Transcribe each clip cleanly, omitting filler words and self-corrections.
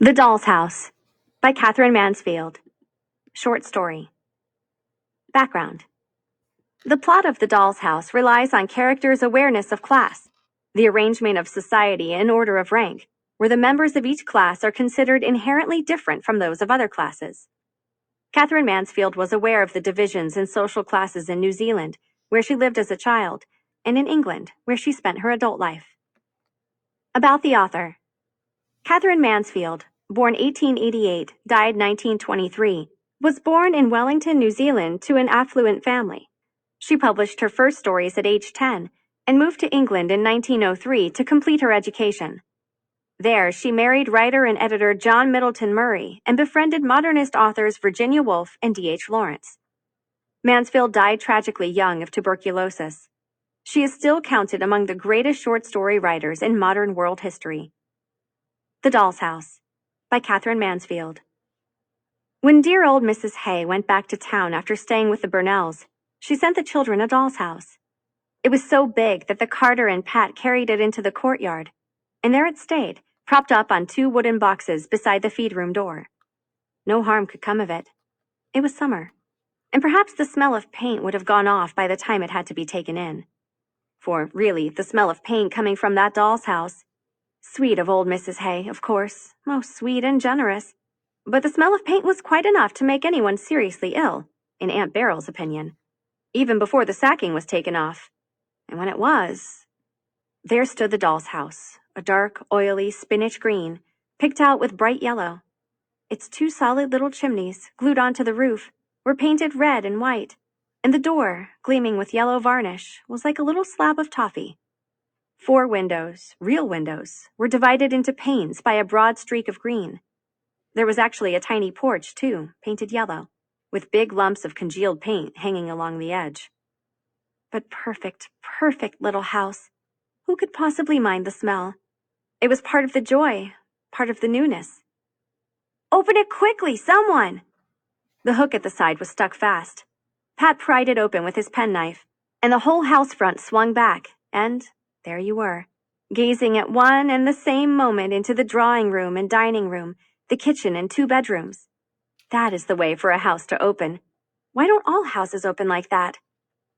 The Doll's House by Katherine Mansfield. Short story. Background. The plot of The Doll's House relies on characters' awareness of class, the arrangement of society in order of rank, where the members of each class are considered inherently different from those of other classes. Katherine Mansfield was aware of the divisions in social classes in New Zealand, where she lived as a child, and in England, where she spent her adult life. About the author. Katherine Mansfield, born 1888, died 1923, was born in Wellington, New Zealand to an affluent family. She published her first stories at age 10 and moved to England in 1903 to complete her education. There, she married writer and editor John Middleton Murray and befriended modernist authors Virginia Woolf and D.H. Lawrence. Mansfield died tragically young of tuberculosis. She is still counted among the greatest short story writers in modern world history. The Doll's House by Katherine Mansfield. When dear old Mrs. Hay went back to town after staying with the Burnells, she sent the children a doll's house. It was so big that the carter and Pat carried it into the courtyard, and there it stayed, propped up on 2 wooden boxes beside the feed-room door. No harm could come of it. It was summer, and perhaps the smell of paint would have gone off by the time it had to be taken in. For, really, the smell of paint coming from that doll's house. Sweet of old Mrs. Hay, of course, most sweet and generous. But the smell of paint was quite enough to make anyone seriously ill, in Aunt Beryl's opinion, even before the sacking was taken off. And when it was, there stood the doll's house, a dark, oily spinach green, picked out with bright yellow. Its 2 solid little chimneys, glued onto the roof, were painted red and white, and the door, gleaming with yellow varnish, was like a little slab of toffee. 4 windows, real windows, were divided into panes by a broad streak of green. There was actually a tiny porch, too, painted yellow, with big lumps of congealed paint hanging along the edge. But perfect, perfect little house. Who could possibly mind the smell? It was part of the joy, part of the newness. Open it quickly, someone! The hook at the side was stuck fast. Pat pried it open with his penknife, and the whole house front swung back, and there you were, gazing at one and the same moment into the drawing room and dining room, the kitchen and 2 bedrooms. That is the way for a house to open. Why don't all houses open like that?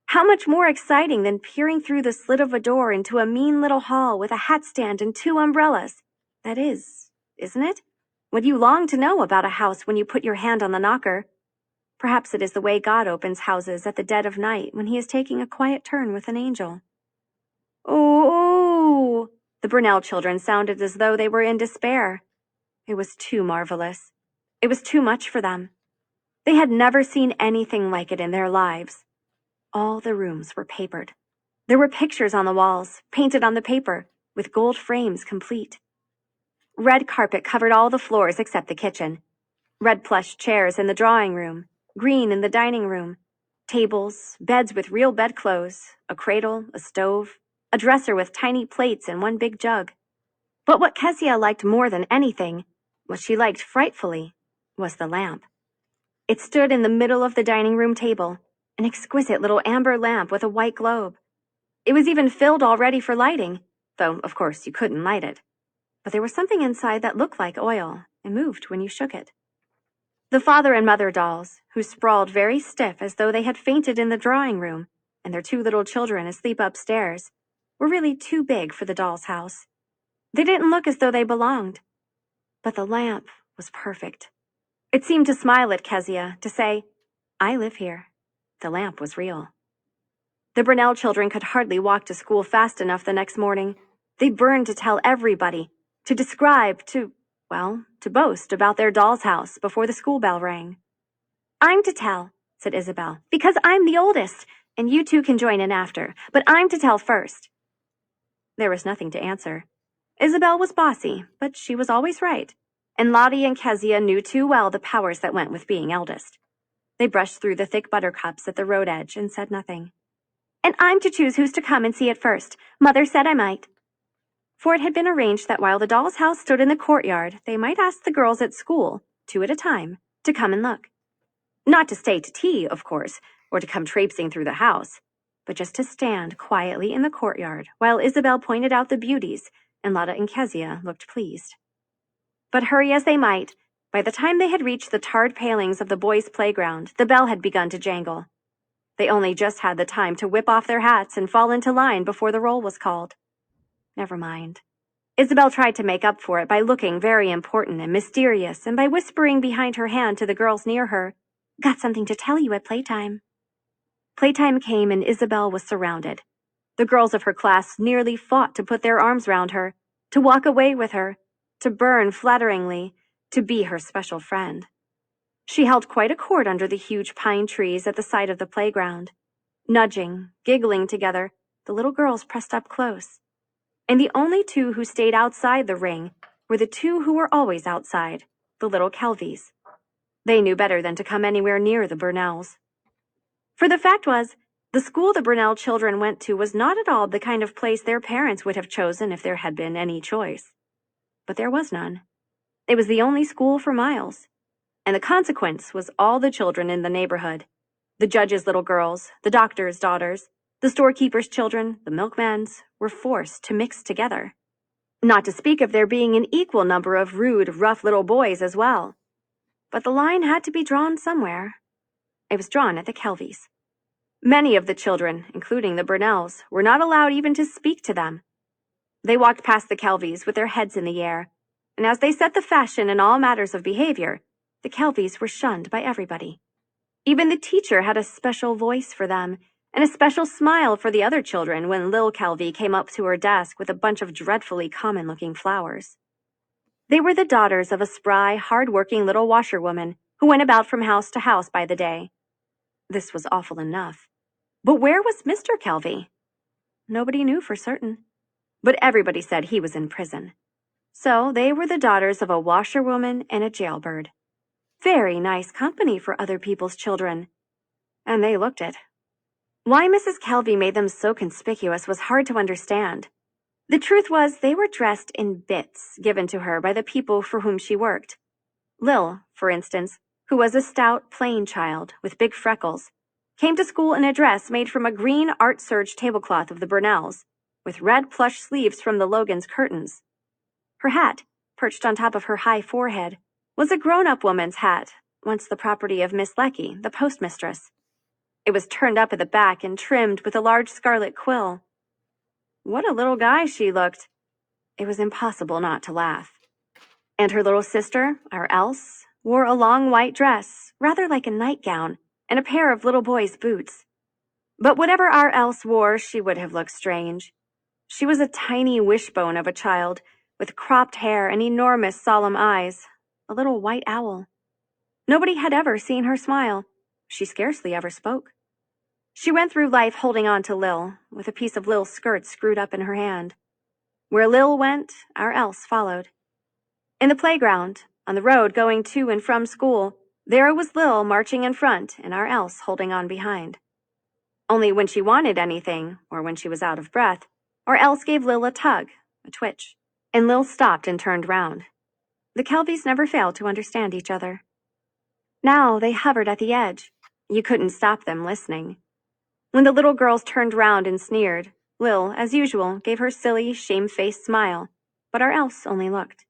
How much more exciting than peering through the slit of a door into a mean little hall with a hat stand and 2 umbrellas? That is, isn't it? What you long to know about a house when you put your hand on the knocker. Perhaps it is the way God opens houses at the dead of night when he is taking a quiet turn with an angel. Oh! The Burnell children sounded as though they were in despair. It was too marvelous. It was too much for them. They had never seen anything like it in their lives. All the rooms were papered. There were pictures on the walls, painted on the paper, with gold frames complete. Red carpet covered all the floors except the kitchen. Red plush chairs in the drawing room, green in the dining room, tables, beds with real bedclothes, a cradle, a stove, a dresser with tiny plates and 1 big jug. But what Kezia liked more than anything, what she liked frightfully, was the lamp. It stood in the middle of the dining room table, an exquisite little amber lamp with a white globe. It was even filled all ready for lighting, though, of course, you couldn't light it. But there was something inside that looked like oil and moved when you shook it. The father and mother dolls, who sprawled very stiff as though they had fainted in the drawing room, and their 2 little children asleep upstairs, were really too big for the doll's house. They didn't look as though they belonged. But the lamp was perfect. It seemed to smile at Kezia, to say, I live here. The lamp was real. The Burnell children could hardly walk to school fast enough the next morning. They burned to tell everybody, to describe, to boast about their doll's house before the school bell rang. I'm to tell, said Isabel, because I'm the oldest, and you 2 can join in after, but I'm to tell first. There was nothing to answer. Isabel was bossy, but she was always right, and Lottie and Kezia knew too well the powers that went with being eldest. They brushed through the thick buttercups at the road edge and said nothing. And I'm to choose who's to come and see it first. Mother said I might. For it had been arranged that while the doll's house stood in the courtyard, they might ask the girls at school, 2 at a time, to come and look. Not to stay to tea, of course, or to come traipsing through the house, but just to stand quietly in the courtyard while Isabel pointed out the beauties and Lotta and Kezia looked pleased. But hurry as they might, by the time they had reached the tarred palings of the boys' playground, the bell had begun to jangle. They only just had the time to whip off their hats and fall into line before the roll was called. Never mind. Isabel tried to make up for it by looking very important and mysterious and by whispering behind her hand to the girls near her, "Got something to tell you at playtime." Playtime came and Isabel was surrounded. The girls of her class nearly fought to put their arms round her, to walk away with her, to burn flatteringly, to be her special friend. She held quite a court under the huge pine trees at the side of the playground. Nudging, giggling together, the little girls pressed up close. And the only two who stayed outside the ring were the two who were always outside, the little Kelvies. They knew better than to come anywhere near the Burnells. For the fact was, the school the Burnell children went to was not at all the kind of place their parents would have chosen if there had been any choice. But there was none. It was the only school for miles. And the consequence was all the children in the neighborhood. The judge's little girls, the doctor's daughters, the storekeeper's children, the milkman's, were forced to mix together. Not to speak of there being an equal number of rude, rough little boys as well. But the line had to be drawn somewhere. It was drawn at the Kelvies. Many of the children, including the Burnells, were not allowed even to speak to them. They walked past the Kelvies with their heads in the air, and as they set the fashion in all matters of behavior, the Kelvies were shunned by everybody. Even the teacher had a special voice for them, and a special smile for the other children when Lil Kelvie came up to her desk with a bunch of dreadfully common-looking flowers. They were the daughters of a spry, hard-working little washerwoman who went about from house to house by the day. This was awful enough. But where was Mr. Kelvie? Nobody knew for certain. But everybody said he was in prison. So they were the daughters of a washerwoman and a jailbird. Very nice company for other people's children. And they looked it. Why Mrs. Kelvie made them so conspicuous was hard to understand. The truth was they were dressed in bits given to her by the people for whom she worked. Lil, for instance, who was a stout, plain child with big freckles, came to school in a dress made from a green art serge tablecloth of the Burnells, with red plush sleeves from the Logan's curtains. Her hat, perched on top of her high forehead, was a grown-up woman's hat, once the property of Miss Lecky, the postmistress. It was turned up at the back and trimmed with a large scarlet quill. What a little guy she looked! It was impossible not to laugh. And her little sister, our Else, wore a long white dress, rather like a nightgown, and a pair of little boy's boots. But whatever our Else wore, she would have looked strange. She was a tiny wishbone of a child, with cropped hair and enormous solemn eyes, a little white owl. Nobody had ever seen her smile. She scarcely ever spoke. She went through life holding on to Lil, with a piece of Lil's skirt screwed up in her hand. Where Lil went, our Else followed. In the playground, on the road going to and from school, there was Lil marching in front and our Else holding on behind. Only when she wanted anything, or when she was out of breath, our Else gave Lil a tug, a twitch, and Lil stopped and turned round. The Kelvies never failed to understand each other. Now they hovered at the edge. You couldn't stop them listening. When the little girls turned round and sneered, Lil, as usual, gave her silly, shamefaced smile, but our Else only looked.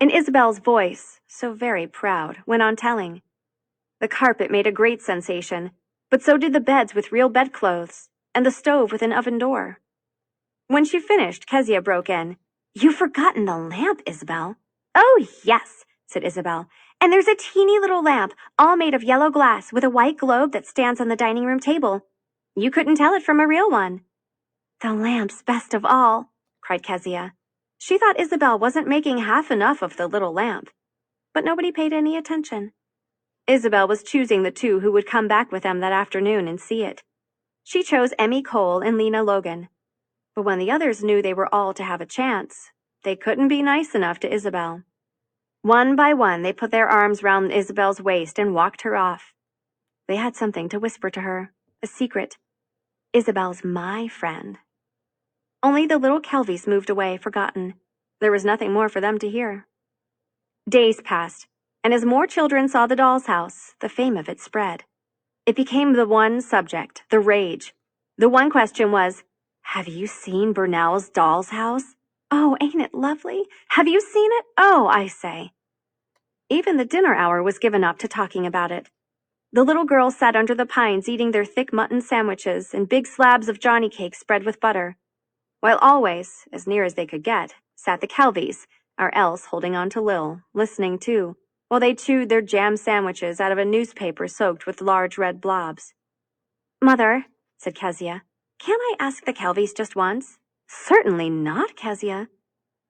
And Isabel's voice, so very proud, went on telling. The carpet made a great sensation, but so did the beds with real bedclothes, and the stove with an oven door. When she finished, Kezia broke in. "You've forgotten the lamp, Isabel." "Oh, yes," said Isabel. "And there's a teeny little lamp, all made of yellow glass, with a white globe that stands on the dining room table. You couldn't tell it from a real one." "The lamp's best of all," cried Kezia. She thought Isabel wasn't making half enough of the little lamp. But nobody paid any attention. Isabel was choosing the two who would come back with them that afternoon and see it. She chose Emmy Cole and Lena Logan. But when the others knew they were all to have a chance, they couldn't be nice enough to Isabel. One by one, they put their arms round Isabel's waist and walked her off. They had something to whisper to her, a secret. "Isabel's my friend." Only the little Kelvies moved away, forgotten. There was nothing more for them to hear. Days passed, and as more children saw the doll's house, the fame of it spread. It became the one subject, the rage. The one question was, "Have you seen Burnell's doll's house?" Oh, ain't it lovely? Have you seen it? Oh, I say. Even the dinner hour was given up to talking about it. The little girls sat under the pines eating their thick mutton sandwiches and big slabs of Johnny cake spread with butter, while always, as near as they could get, sat the Kelvies, our Else holding on to Lil, listening too, while they chewed their jam sandwiches out of a newspaper soaked with large red blobs. Mother, said Kezia, can't I ask the Kelvies just once? Certainly not, Kezia.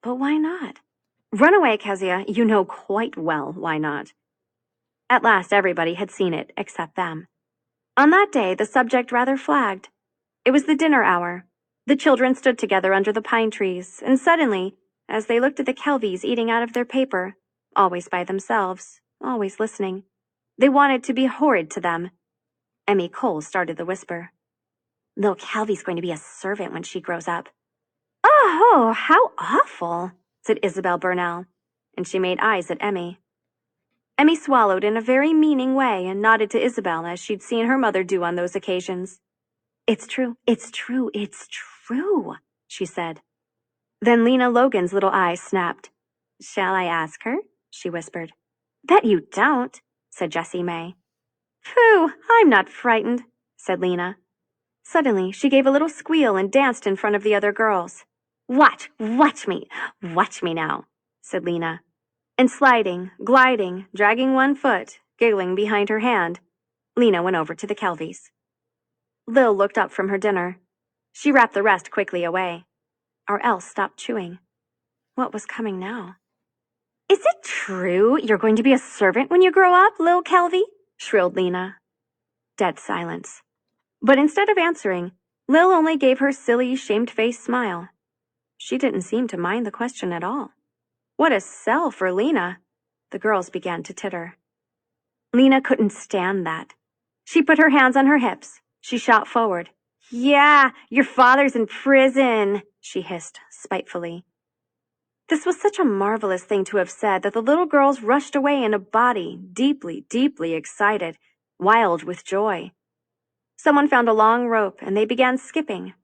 But why not? Run away, Kezia. You know quite well why not. At last everybody had seen it, except them. On that day, the subject rather flagged. It was the dinner hour. The children stood together under the pine trees, and suddenly, as they looked at the Kelvies eating out of their paper, always by themselves, always listening, they wanted to be horrid to them. Emmy Cole started the whisper. Little Kelvy's going to be a servant when she grows up. Oh, how awful, said Isabel Burnell, and she made eyes at Emmy. Emmy swallowed in a very meaning way and nodded to Isabel as she'd seen her mother do on those occasions. It's true, it's true, it's true, she said. Then Lena Logan's little eyes snapped. Shall I ask her? She whispered. Bet you don't, said Jessie May. Pooh, I'm not frightened, said Lena. Suddenly, she gave a little squeal and danced in front of the other girls. Watch me now, said Lena. And sliding, gliding, dragging one foot, giggling behind her hand, Lena went over to the Kelvies. Lil looked up from her dinner. She wrapped the rest quickly away. Our Else stopped chewing. What was coming now? Is it true you're going to be a servant when you grow up, Lil Kelvy? Shrilled Lena. Dead silence. But instead of answering, Lil only gave her silly, shamed-faced smile. She didn't seem to mind the question at all. What a sell for Lena! The girls began to titter. Lena couldn't stand that. She put her hands on her hips. She shot forward. Yeah, your father's in prison, she hissed spitefully. This was such a marvelous thing to have said that the little girls rushed away in a body, deeply, deeply excited, wild with joy. Someone found a long rope and they began skipping.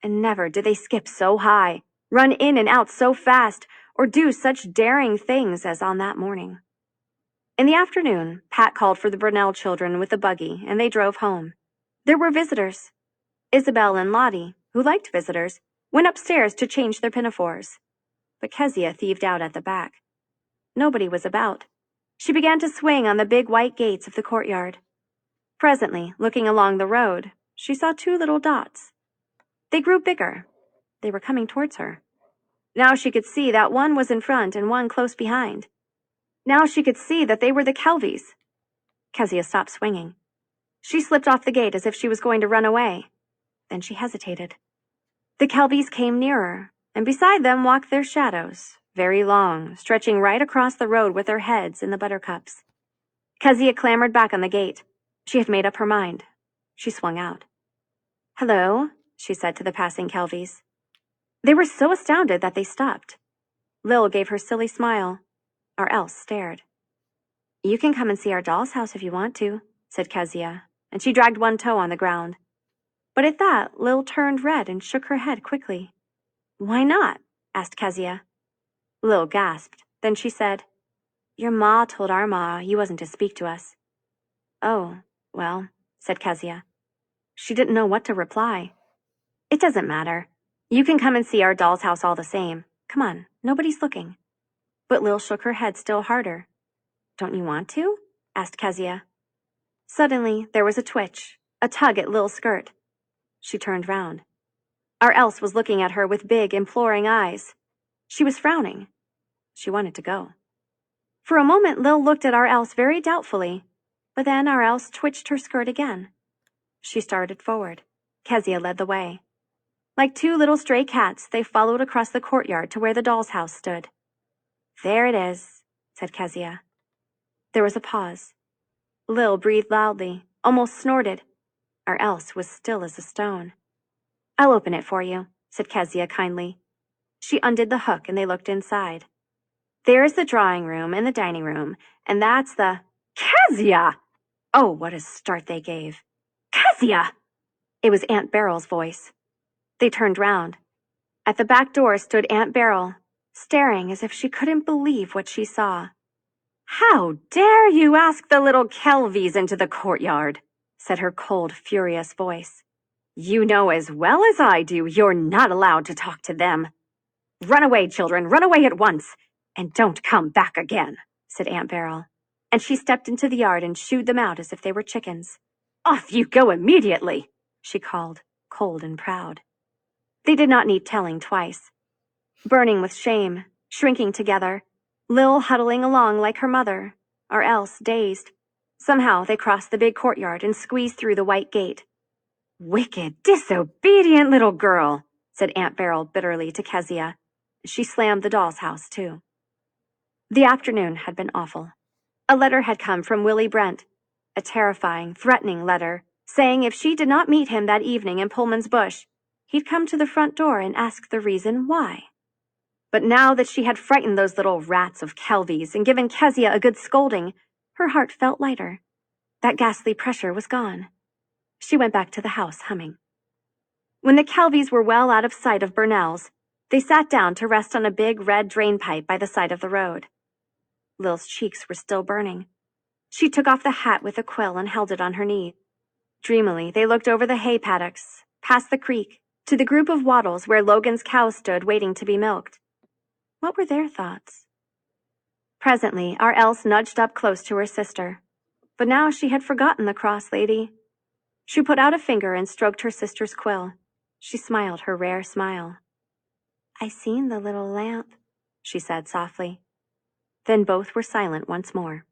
And never did they skip so high, run in and out so fast, or do such daring things as on that morning. In the afternoon, Pat called for the Burnell children with a buggy, and they drove home. There were visitors. Isabel and Lottie, who liked visitors, went upstairs to change their pinafores. But Kezia thieved out at the back. Nobody was about. She began to swing on the big white gates of the courtyard. Presently, looking along the road, she saw two little dots. They grew bigger. They were coming towards her. Now she could see that one was in front and one close behind. Now she could see that they were the Kelvies. Kezia stopped swinging. She slipped off the gate as if she was going to run away. Then she hesitated. The Kelvies came nearer, and beside them walked their shadows, very long, stretching right across the road with their heads in the buttercups. Kezia clambered back on the gate. She had made up her mind. She swung out. Hello, she said to the passing Kelvies. They were so astounded that they stopped. Lil gave her silly smile. Our Else stared. You can come and see our doll's house if you want to, said Kezia, and she dragged one toe on the ground. But at that, Lil turned red and shook her head quickly. Why not? Asked Kezia. Lil gasped. Then she said, Your ma told our ma you wasn't to speak to us. Oh, well, said Kezia. She didn't know what to reply. It doesn't matter. You can come and see our doll's house all the same. Come on, nobody's looking. But Lil shook her head still harder. Don't you want to? Asked Kezia. Suddenly, there was a twitch, a tug at Lil's skirt. She turned round. Our Else was looking at her with big, imploring eyes. She was frowning. She wanted to go. For a moment, Lil looked at our Else very doubtfully, but then our Else twitched her skirt again. She started forward. Kezia led the way. Like two little stray cats, they followed across the courtyard to where the doll's house stood. There it is, said Kezia. There was a pause. Lil breathed loudly, almost snorted. Our Else was still as a stone. I'll open it for you, said Kezia kindly. She undid the hook and they looked inside. There's the drawing room and the dining room, and that's the... Kezia! Oh, what a start they gave. Kezia! It was Aunt Beryl's voice. They turned round. At the back door stood Aunt Beryl, staring as if she couldn't believe what she saw. "How dare you ask the little Kelvies into the courtyard?" said her cold, furious voice. "You know as well as I do you're not allowed to talk to them. Run away, children, run away at once, and don't come back again," said Aunt Beryl, and she stepped into the yard and shooed them out as if they were chickens. "Off you go immediately," she called, cold and proud. They did not need telling twice. Burning with shame, shrinking together, Lil huddling along like her mother, or else dazed. Somehow they crossed the big courtyard and squeezed through the white gate. "Wicked, disobedient little girl," said Aunt Beryl bitterly to Kezia. She slammed the doll's house, too. The afternoon had been awful. A letter had come from Willie Brent, a terrifying, threatening letter, saying if she did not meet him that evening in Pullman's Bush, he'd come to the front door and ask the reason why. But now that she had frightened those little rats of Kelvies and given Kezia a good scolding, her heart felt lighter. That ghastly pressure was gone. She went back to the house, humming. When the Kelvies were well out of sight of Burnell's, they sat down to rest on a big red drain pipe by the side of the road. Lil's cheeks were still burning. She took off the hat with the quill and held it on her knee. Dreamily, they looked over the hay paddocks, past the creek, to the group of wattles where Logan's cows stood waiting to be milked. What were their thoughts? Presently, our Else nudged up close to her sister, but now she had forgotten the cross lady. She put out a finger and stroked her sister's quill. She smiled her rare smile. "I seen the little lamp," she said softly. Then both were silent once more.